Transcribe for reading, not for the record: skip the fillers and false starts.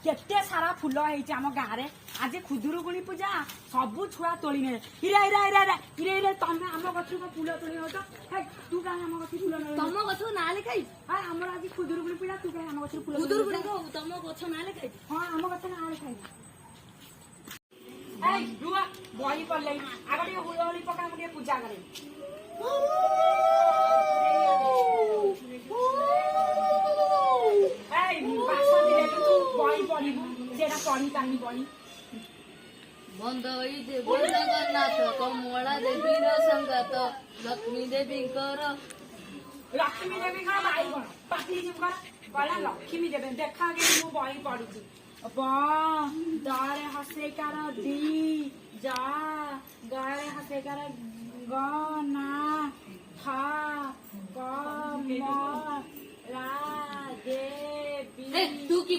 केते सारा फुल है आम गाँव में आज खुदुरुकुणी पूजा सबू छुआ तोली ने हिरा हिरा हिरा हिरा हिरे हिरे तमे आम गछ फुल तोली हो तू कहीं आम गछ फुल तम गछ ना लिखाई आम आज खुदुरुकुणी पूजा तू कहीं आम गछ फुल खुदुरुकुणी तम गछ ना लिखाई हाँ आम गछ ना लिखाई रुआ बही पड़े आगे टे हुलहुली पका पूजा करे जगन्नाथ कमला देवी संगात लक्ष्मी देवी लक्ष्मी देवी भाई कौन पाटी जी गला लक्ष्मी देवी देखा मु बही पढ़ी दरे हसेकार दी जा गरे हसेकार गना था कमला देवी तू की